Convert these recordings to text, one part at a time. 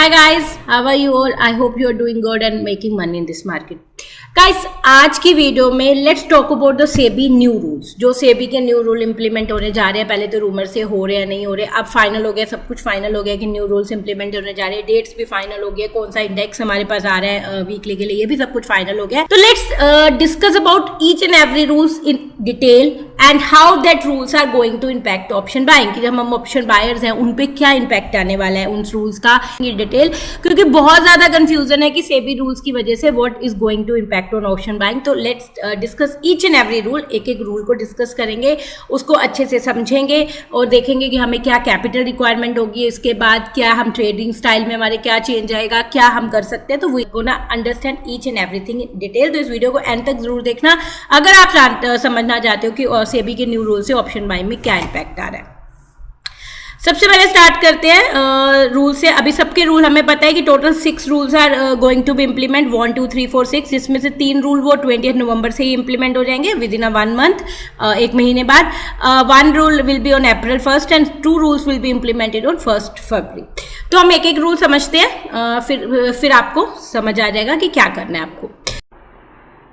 Hi guys, how are you all? I hope you are doing good and making money in this market. Guys, आज की video में let's talk about the SEBI new rules. जो सेबी के new rule implement होने जा रहे हैं, पहले तो रूमर से हो रहे हैं नहीं हो रहे, अब फाइनल हो गया, सब कुछ फाइनल हो गया कि न्यू रूल्स इंप्लीमेंट होने जा रहे हैं, डेट्स भी फाइनल हो गए, कौन सा इंडेक्स हमारे पास आ रहा है वीकली के लिए, ये भी सब कुछ फाइनल हो गया. तो let's discuss about each and every rules in detail and how that rules are going to impact option buying. कि जब हम ऑप्शन बायर्स हैं उन पे क्या इम्पैक्ट आने वाला है उन रूल्स का डिटेल, क्योंकि बहुत ज्यादा कंफ्यूजन है कि सेबी रूल्स की वजह से what is going to impact on option buying. तो let's discuss each and every rule. एक एक रूल को डिस्कस करेंगे, उसको अच्छे से समझेंगे और देखेंगे कि हमें क्या कैपिटल रिक्वायरमेंट होगी, इसके बाद क्या हम ट्रेडिंग स्टाइल में हमारे क्या चेंज आएगा, क्या हम कर सकते हैं. तो we gonna understand each and everything in detail. तो इस वीडियो को एंड तक जरूर देखना अगर आप समझना चाहते हो कि सेबी के न्यू रूल से ऑप्शन बाइंग में क्या इम्पैक्ट आ रहा है. सबसे पहले स्टार्ट करते हैं रूल से. अभी सबके रूल हमें पता है कि total 6 rules are going to be implement, 1 2 3 4 6, जिसमें से 3 रूल वो 20 नवंबर से ही इम्प्लीमेंट हो जाएंगे विद इन अ 1 मंथ, एक महीने बाद. 1 rule will be on April 1st and 2 rules will be implemented on 1st February. तो हम एक एक रूल समझते हैं, फिर आपको समझ आ जाएगा कि क्या करना है आपको.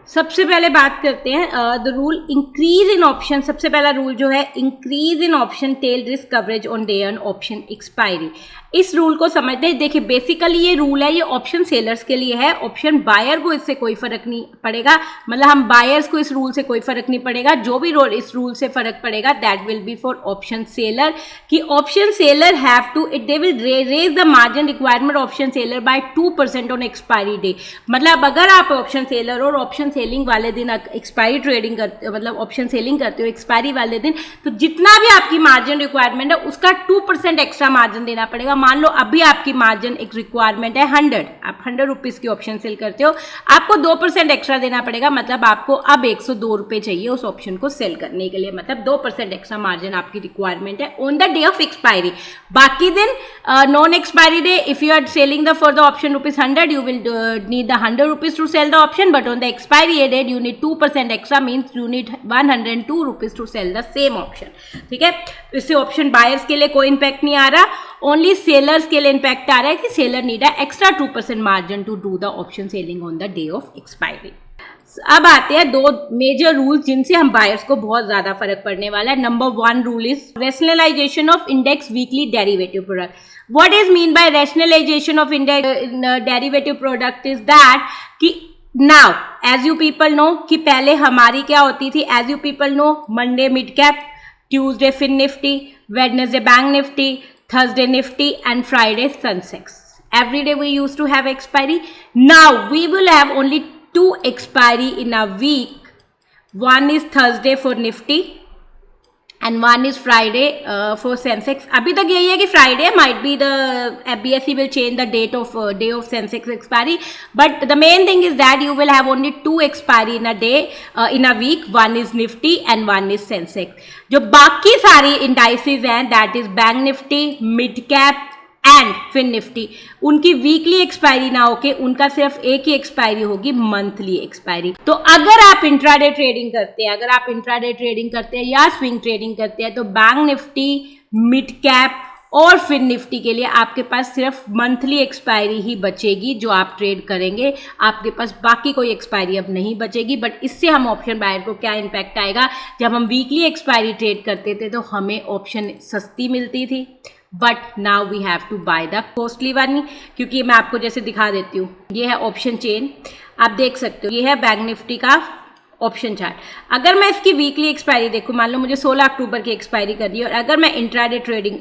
सबसे पहले बात करते हैं the rule increase in option. सबसे पहला रूल जो है increase in option tail risk coverage on day on option expiry. इस रूल को समझते हैं. देखिए बेसिकली ये रूल है, ये ऑप्शन सेलर्स के लिए है, ऑप्शन बायर को इससे कोई फर्क नहीं पड़ेगा. मतलब हम बायर्स को इस रूल से कोई फर्क नहीं पड़ेगा. जो भी रोल इस रूल से फर्क पड़ेगा that will be for option seller. कि option seller have to they will raise the margin requirement option seller by 2% on expiry day. मतलब अगर आप ऑप्शन सेलर और ऑप्शन सेलिंग वाले दिन एक्सपायरी ट्रेडिंग करते हो, मतलब ऑप्शन सेलिंग करते हो एक्सपायरी वाले दिन, तो जितना भी आपकी मार्जिन रिक्वायरमेंट है उसका 2% एक्स्ट्रा मार्जिन देना पड़ेगा. मान लो अभी आपकी मार्जिन एक रिक्वायरमेंट है 100, आप 100 रुपीज की ऑप्शन सेल करते हो, आपको 2% एक्स्ट्रा देना पड़ेगा. मतलब आपको अब 102 रुपए चाहिए उस ऑप्शन को सेल करने के लिए. मतलब 2% एक्स्ट्रा मार्जिन आपकी रिक्वायरमेंट है on the day of expiry. बाकी दिन non expiry day if you are selling the for the option ₹100 you will need the 100 rupees to sell the option, but on the expiry date you need 2% extra, means you need 102 rupees to sell the same option. ठीक है, इससे option buyers के लिए कोई impact नहीं आ रहा, only sellers के लिए इंपैक्ट आ रहा है कि seller need a extra 2% margin to do the option selling on the day of expiry. अब आते हैं 2 मेजर रूल्स जिनसे हम बायर्स को बहुत ज्यादा फर्क पड़ने वाला है. Number 1 rule is rationalisation of index weekly derivative product. What is mean by rationalization of index derivative product is that कि now as you people know कि पहले हमारी क्या होती थी, as you people know Monday mid cap, Tuesday fin nifty, Wednesday bank nifty, Thursday nifty and Friday Sensex. Every day we used to have expiry. Now we will have only 2 expiry in a week. One is Thursday for nifty and one is Friday for Sensex. अभी तक यही है कि Friday might be the BSE will change the date of day of Sensex expiry, but the main thing is that you will have only 2 expiry in a day in a week. One is Nifty and one is Sensex. जो बाकी सारी indices हैं that is Bank Nifty, Mid Cap and fin Nifty, उनकी weekly expiry ना होके उनका सिर्फ एक ही एक्सपायरी होगी, मंथली एक्सपायरी. तो अगर आप इंट्राडे ट्रेडिंग करते हैं या स्विंग ट्रेडिंग करते हैं तो बैंक निफ्टी, मिड कैप और फिन निफ्टी के लिए आपके पास सिर्फ मंथली एक्सपायरी ही बचेगी जो आप ट्रेड करेंगे. आपके पास बाकी कोई एक्सपायरी अब नहीं बचेगी. बट इससे हम ऑप्शन बायर को क्या इम्पैक्ट आएगा, जब हम वीकली एक्सपायरी ट्रेड करते थे तो हमें ऑप्शन सस्ती मिलती थी, but now we have to buy the costly one. क्योंकि मैं आपको जैसे दिखा देती हूँ, ये है ऑप्शन चेन, आप देख सकते हो, ये है बैंक निफ्टी का ऑप्शन चार्ट. अगर मैं इसकी वीकली एक्सपायरी देखूँ, मान लो मुझे 16 अक्टूबर की एक्सपायरी करनी है और अगर मैं intraday trading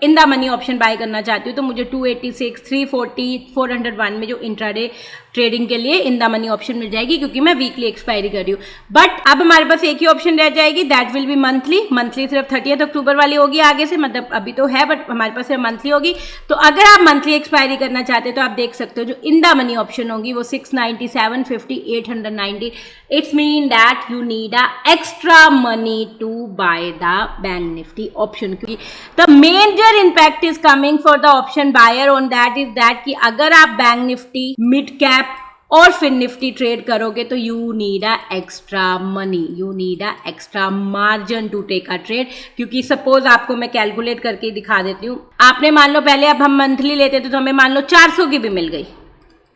in the money option buy करना चाहती हूँ तो मुझे 286, 340, 401 में जो इंट्राडे ट्रेडिंग के लिए इन द मनी ऑप्शन मिल जाएगी, क्योंकि मैं वीकली एक्सपायरी कर रही हूँ. बट अब हमारे पास एक ही ऑप्शन रह जाएगी, that will B monthly. Monthly सिर्फ 30 अक्टूबर वाली होगी आगे से, मतलब अभी तो है बट हमारे पास सिर्फ मंथली होगी. तो अगर आप मंथली एक्सपायरी करना चाहते हैं तो आप देख सकते हो जो इन द मनी ऑप्शन होगी वो 690, 750, 890. It's mean that you need a extra money to buy the bank Nifty option. क्योंकि the major impact is coming for the option buyer on that is that कि अगर आप बैंक निफ्टी, मिड कैप और फिर Nifty trade करोगे तो you need a extra money, you need a extra margin to take a trade. क्योंकि suppose आपको मैं कैलकुलेट करके दिखा देती हूँ, आपने मान लो पहले अब हम मंथली लेते थे तो हमें मान लो 400 की भी मिल गई,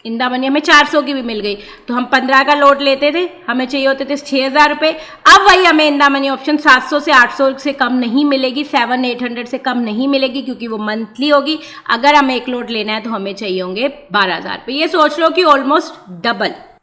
इन द मनी हमें 400 की भी मिल गई, तो हम 15 का लॉट लेते थे, हमें चाहिए होते थे 6,000 रुपये। अब वही हमें इन द मनी ऑप्शन 700 से 800 से कम नहीं मिलेगी, 700-800 से कम नहीं मिलेगी, क्योंकि वो मंथली होगी। अगर हमें एक लॉट लेना है तो हमें चाहिए होंगे 12,000 रुपये। ये सोच लो कि ऑलमोस्ट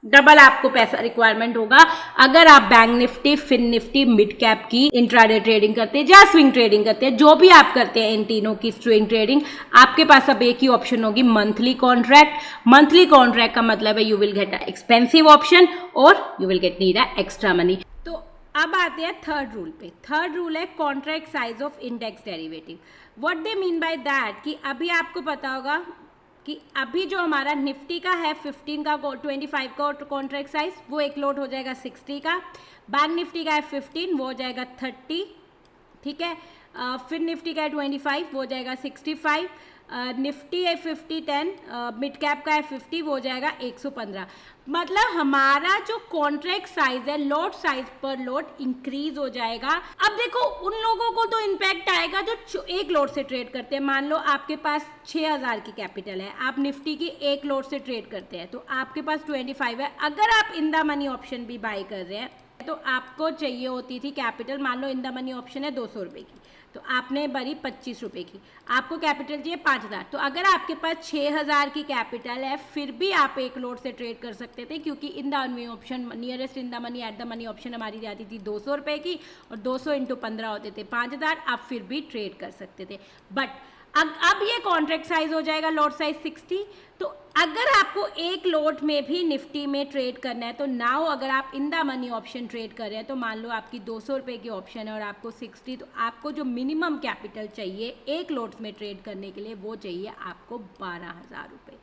डबल आपको पैसा रिक्वायरमेंट होगा अगर आप bank Nifty, fin Nifty, mid cap की इंट्राडे ट्रेडिंग करते हैं या स्विंग ट्रेडिंग करते हैं, जो भी आप करते हैं इन तीनों की स्विंग ट्रेडिंग। आपके पास अब एक ही ऑप्शन होगी, मंथली कॉन्ट्रैक्ट। मंथली कॉन्ट्रैक्ट का मतलब है you will get a expensive option और you will get need a extra money. तो अब आते हैं थर्ड रूल पे। थर्ड रूल है contract size of index derivative. What they mean by that कि अभी आपको पता होगा कि अभी जो हमारा निफ्टी का है 15 का 25 का कॉन्ट्रैक्ट साइज, वो एक लॉट हो जाएगा 60 का। बैंक निफ्टी का है 15, वो हो जाएगा 30, ठीक है। फिर निफ्टी का है 25, वो हो जाएगा 65। निफ्टी है 50-10, मिड कैप का है 50, वो हो जाएगा 115। मतलब हमारा जो कॉन्ट्रैक्ट साइज है, लॉट साइज पर लॉट इंक्रीज हो जाएगा। अब देखो उन लोगों को तो इम्पैक्ट आएगा जो एक लॉट से ट्रेड करते हैं। मान लो आपके पास 6,000 की कैपिटल है, आप निफ्टी की एक लॉट से ट्रेड करते हैं, तो आपके पास 25 है। अगर आप इन द मनी ऑप्शन भी बाय कर रहे हैं तो आपको चाहिए होती थी कैपिटल, मान लो इन द मनी ऑप्शन है 200 रुपये की, तो आपने भरी 25 रुपये की, आपको कैपिटल चाहिए 5,000। तो अगर आपके पास 6,000 की कैपिटल है फिर भी आप एक लॉट से ट्रेड कर सकते थे, क्योंकि इन the money option, nearest in the money, at the money option हमारी जाती थी 200 रुपये की, और 200 इंटू 15 होते थे 5,000। आप फिर भी ट्रेड कर सकते थे। बट अब ये कॉन्ट्रैक्ट साइज हो जाएगा लॉट साइज 60। तो अगर आपको एक लॉट में भी निफ्टी में ट्रेड करना है तो नाउ अगर आप इन द मनी ऑप्शन ट्रेड कर रहे हैं, तो मान लो आपकी 200 रुपये की ऑप्शन है और आपको 60, तो आपको जो मिनिमम कैपिटल चाहिए एक लॉट में ट्रेड करने के लिए वो चाहिए आपको 12,000 रुपये।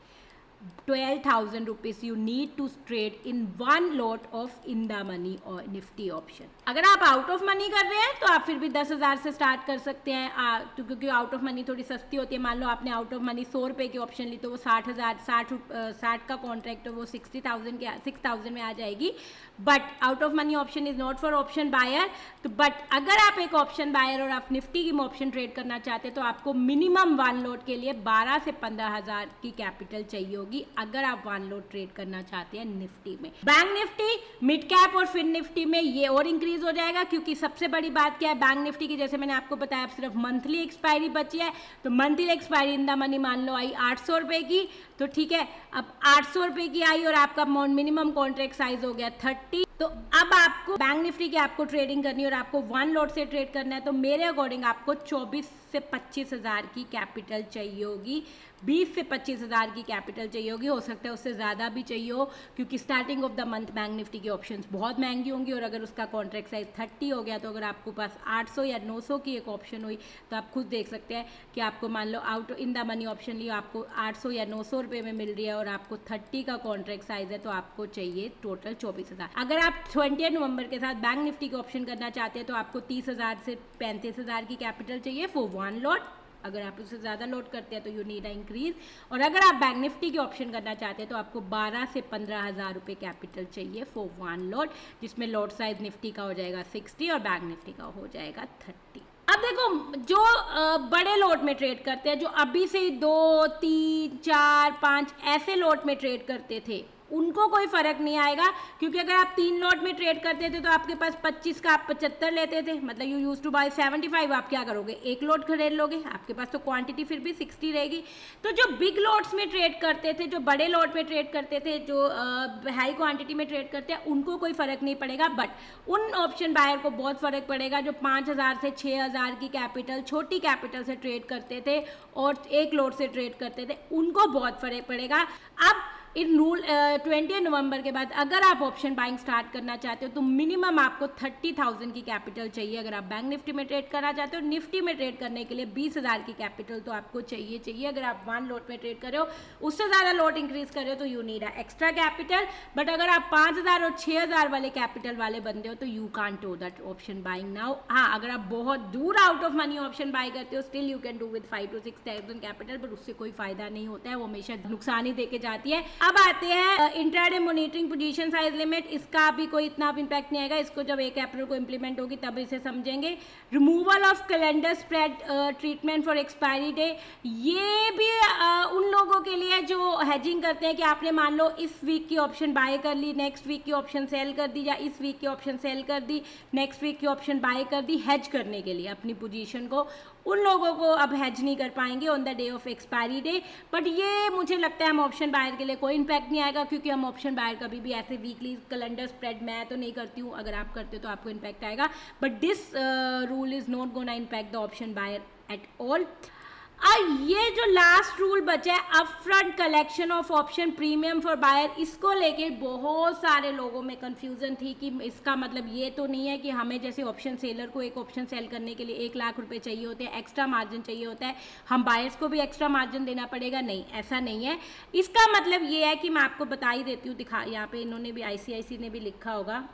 12,000 rupees you need to trade in one lot of in the money और निफ्टी ऑप्शन। अगर आप आउट ऑफ मनी कर रहे हैं तो आप फिर भी 10,000 से स्टार्ट कर सकते हैं, तो क्योंकि आउट ऑफ मनी थोड़ी सस्ती होती है। मान लो आपने आउट ऑफ मनी 100 रुपये की ऑप्शन ली तो वो 60 का कॉन्ट्रैक्ट है, वो 6,000 में आ जाएगी। But out of money option is not for option buyer. तो बट अगर आप एक ऑप्शन बायर और आप निफ्टी की ऑप्शन ट्रेड करना चाहते हैं तो आपको मिनिमम वन लोट के लिए 12 से 15,000 की कैपिटल चाहिए होगी अगर आप वन लोट ट्रेड करना चाहते हैं निफ्टी में। बैंक निफ्टी, मिड कैप और फिन निफ्टी में ये और इंक्रीज हो जाएगा, क्योंकि सबसे बड़ी बात क्या है बैंक निफ्टी की, जैसे मैंने आपको बताया, सिर्फ मंथली एक्सपायरी बची है। तो monthly expiry in the money मान लो आई 800 रुपये की, तो ठीक है, अब 800 रुपये की आई और आपका मिनिमम कॉन्ट्रैक्ट साइज हो गया 30। तो अब आपको बैंक निफ्टी की आपको ट्रेडिंग करनी है और आपको वन लॉट से ट्रेड करना है, तो मेरे अकॉर्डिंग आपको 24 से 25,000 की कैपिटल चाहिए होगी, 20 से 25,000 की कैपिटल चाहिए होगी। हो सकता है उससे ज़्यादा भी चाहिए हो, क्योंकि starting of the month bank Nifty की ऑप्शंस बहुत महंगी होंगी, और अगर उसका कॉन्ट्रैक्ट साइज 30 हो गया तो अगर आपको पास 800 या 900 की एक ऑप्शन हुई तो आप खुद देख सकते हैं कि आपको मान लो out in the money option लिया, आपको 800 या 900 रुपये में मिल रही है और आपको 30 का कॉन्ट्रैक्ट साइज है, तो आपको चाहिए टोटल 24,000। अगर आप 20 नवंबर के साथ बैंक निफ्टी की ऑप्शन करना चाहते हैं तो आपको 30,000 से 35,000 की कैपिटल चाहिए फॉर वन लॉट। अगर आप उससे ज़्यादा लोड करते हैं तो यू नीड अ इंक्रीज। और अगर आप बैंक निफ्टी की ऑप्शन करना चाहते हैं तो आपको 12 से 15,000 रुपये कैपिटल चाहिए फॉर वन लॉट, जिसमें लॉट साइज निफ्टी का हो जाएगा 60 और बैंक निफ्टी का हो जाएगा 30। अब देखो जो बड़े लॉट में ट्रेड करते हैं, जो अभी से 2, 3, 4, 5 ऐसे लॉट में ट्रेड करते थे, उनको कोई फर्क नहीं आएगा, क्योंकि अगर आप 3 लॉट में ट्रेड करते थे तो आपके पास 25 का आप 75 लेते थे, मतलब यू यूज टू बाय 75। आप क्या करोगे, एक लॉट खरीद लोगे, आपके पास तो क्वांटिटी फिर भी 60 रहेगी। तो जो बिग लॉट्स में ट्रेड करते थे, जो बड़े लॉट में ट्रेड करते थे, जो हाई क्वांटिटी में ट्रेड करते हैं, उनको कोई फर्क नहीं पड़ेगा। बट उन ऑप्शन बायर को बहुत फर्क पड़ेगा जो 5,000 से 6,000 की कैपिटल, छोटी कैपिटल से ट्रेड करते थे और एक लॉट से ट्रेड करते थे, उनको बहुत फर्क पड़ेगा। अब इन रूल 20 नवंबर के बाद अगर आप ऑप्शन बाइंग स्टार्ट करना चाहते हो तो मिनिमम आपको 30,000 की कैपिटल चाहिए अगर आप बैंक निफ्टी में ट्रेड करना चाहते हो। निफ्टी में ट्रेड करने के लिए 20,000 की कैपिटल तो आपको चाहिए अगर आप वन लॉट में ट्रेड कर रहे हो। उससे ज़्यादा लॉट इंक्रीज कर रहे हो तो you need extra capital. But अगर आप 5,000 और 6,000 वाले कैपिटल वाले बंदे हो तो you can't do that option buying now. हाँ, अगर आप बहुत दूर out of money option buy करते हो still you can do with 5 to 6,000 capital, but उससे कोई फायदा नहीं होता है, वो हमेशा नुकसान ही देके जाती है। अब आते हैं intraday monitoring position size limit. इसका भी कोई इतना इम्पैक्ट नहीं आएगा, इसको जब 1 अप्रैल को इम्प्लीमेंट होगी तब इसे समझेंगे। Removal of calendar spread treatment for expiry day, ये भी उन लोगों के लिए जो हेजिंग करते हैं कि आपने मान लो इस वीक की ऑप्शन बाय कर ली, नेक्स्ट वीक की ऑप्शन सेल कर दी, या इस वीक की ऑप्शन सेल कर दी, नेक्स्ट वीक की ऑप्शन बाय कर दी, हेज करने के लिए अपनी पोजीशन को। उन लोगों को अब हेज नहीं कर पाएंगे on the day of expiry day. But ये मुझे लगता है हम ऑप्शन बायर के लिए कोई इम्पैक्ट नहीं आएगा, क्योंकि हम ऑप्शन बायर कभी भी ऐसे वीकली कैलेंडर स्प्रेड मैं तो नहीं करती हूँ, अगर आप करते हो तो आपको इम्पैक्ट आएगा। But this rule is not gonna impact the option buyer at all. ये जो लास्ट रूल बचा है upfront collection of option premium for buyer, इसको लेके बहुत सारे लोगों में कंफ्यूजन थी कि इसका मतलब ये तो नहीं है कि हमें जैसे ऑप्शन सेलर को एक ऑप्शन सेल करने के लिए 1 लाख रुपए चाहिए होते हैं, एक्स्ट्रा मार्जिन चाहिए होता है, हम बायर्स को भी एक्स्ट्रा मार्जिन देना पड़ेगा। नहीं, ऐसा नहीं है। इसका मतलब ये है कि मैं आपको बता ही देती हूँ, दिखा यहाँ पे इन्होंने भी ICICI ने भी लिखा होगा,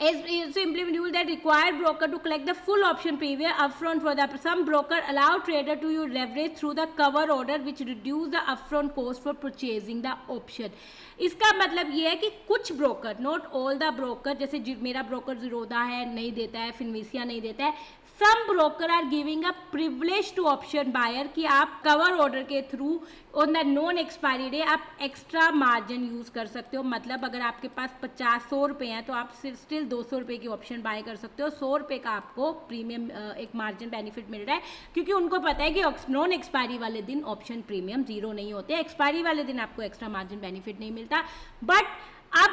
is implement rule that require broker to collect the full option premium upfront for the some broker allow trader to use leverage through the cover order which reduce the upfront cost for purchasing the option। इसका मतलब ये है कि कुछ broker, not all the broker, जैसे मेरा broker Zerodha है नहीं देता है, फिनविसिया नहीं देता है, some broker are giving a privilege to option buyer कि आप कवर ऑर्डर के through on the non expiry day आप एक्स्ट्रा मार्जिन यूज कर सकते हो। मतलब अगर आपके पास 100 रुपये हैं तो आप स्टिल 200 रुपये की ऑप्शन बाय कर सकते हो। 100 रुपये का आपको प्रीमियम एक मार्जिन बेनिफिट मिल रहा है, क्योंकि उनको पता है कि नॉन एक्सपायरी वाले दिन ऑप्शन प्रीमियम 0 नहीं होते, एक्सपायरी वाले दिन आपको एक्स्ट्रा मार्जिन बेनिफिट नहीं मिलता। बट अब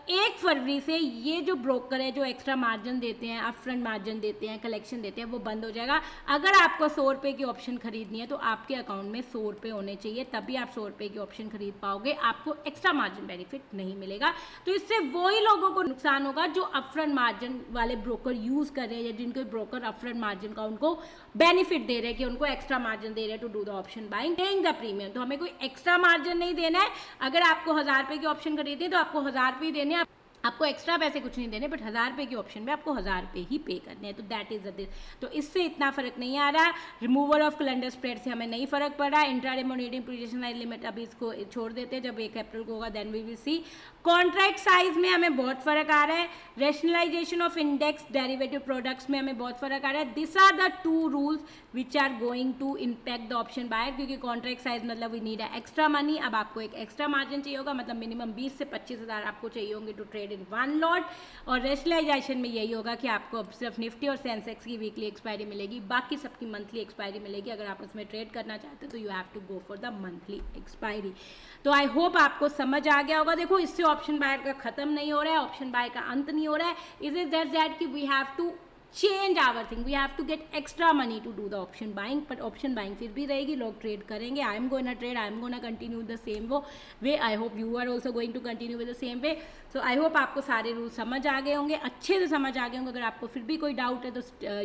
1 फरवरी से ये जो ब्रोकर है जो एक्स्ट्रा मार्जिन देते हैं, अपफ्रंट मार्जिन देते हैं, कलेक्शन देते हैं, वो बंद हो जाएगा। अगर आपको 100 रुपये की ऑप्शन खरीदनी है तो आपके अकाउंट में 100 रुपये होने चाहिए, तभी आप 100 रुपये की ऑप्शन खरीद पाओगे, आपको एक्स्ट्रा मार्जिन बेनिफिट नहीं मिलेगा। तो इससे वही लोगों को नुकसान होगा जो अपफ्रंट मार्जिन वाले ब्रोकर यूज कर रहे हैं, या जिनको ब्रोकर अपफ्रंट मार्जिन का उनको बेनिफिट दे रहे हैं कि उनको एक्स्ट्रा मार्जिन दे रहे हैं to do the option buying paying the premium. तो हमें कोई एक्स्ट्रा मार्जिन नहीं देना है। अगर आपको 1000 रुपये की ऑप्शन खरीदी है तो आपको 1000 रुपये देने हैं, आपको एक्स्ट्रा पैसे कुछ नहीं देने, बट 1000 रुपये की ऑप्शन में आपको 1000 रुपये ही पे करने हैं। तो दैट इज दिस। तो इससे इतना फर्क नहीं आ रहा। रिमूवल ऑफ कैलेंडर स्प्रेड से हमें नहीं फर्क पड़ रहा। Intraday monitoring position size limit अभी इसको छोड़ देते हैं, जब 1 अप्रैल को होगा then we will see. Contract size में हमें बहुत फर्क आ रहा है। Rationalisation of index derivative products में हमें बहुत फर्क आ रहा है। This are the 2 rules which are going to impact the option buyer, क्योंकि कॉन्ट्रैक्ट साइज मतलब वी नीड एक्स्ट्रा मनी। अब आपको एक एक्स्ट्रा मार्जिन चाहिए होगा, मतलब मिनिमम 20 से 25 हज़ार आपको चाहिए होंगे टू ट्रेड इन 1 लॉट। और रेशनलाइजेशन में यही होगा कि आपको अब सिर्फ निफ्टी और सेंसेक्स की वीकली एक्सपायरी मिलेगी, बाकी सबकी मंथली एक्सपायरी मिलेगी। अगर आप उसमें ट्रेड करना चाहते हो तो you have to go for the monthly expiry. तो आई होप आपको समझ आ गया होगा। देखो, इससे ऑप्शन बायर का खत्म नहीं हो रहा है, ऑप्शन बायर का अंत नहीं हो रहा है। इज इज दैट कि we have to change our thing, we have to get extra money to do the option buying, but option buying फिर भी रहेगी, लोग ट्रेड करेंगे। I am going to trade, I am going to continue the same way। I hope you are also going to continue with the same way। So I hope आपको सारे rule समझ आ गए होंगे, अच्छे से समझ आ गए होंगे। अगर आपको फिर भी कोई डाउट है तो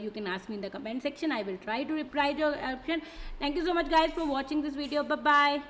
you can ask me in the comment section, I will try to reply your option। Thank you so much guys for watching this video, bye bye।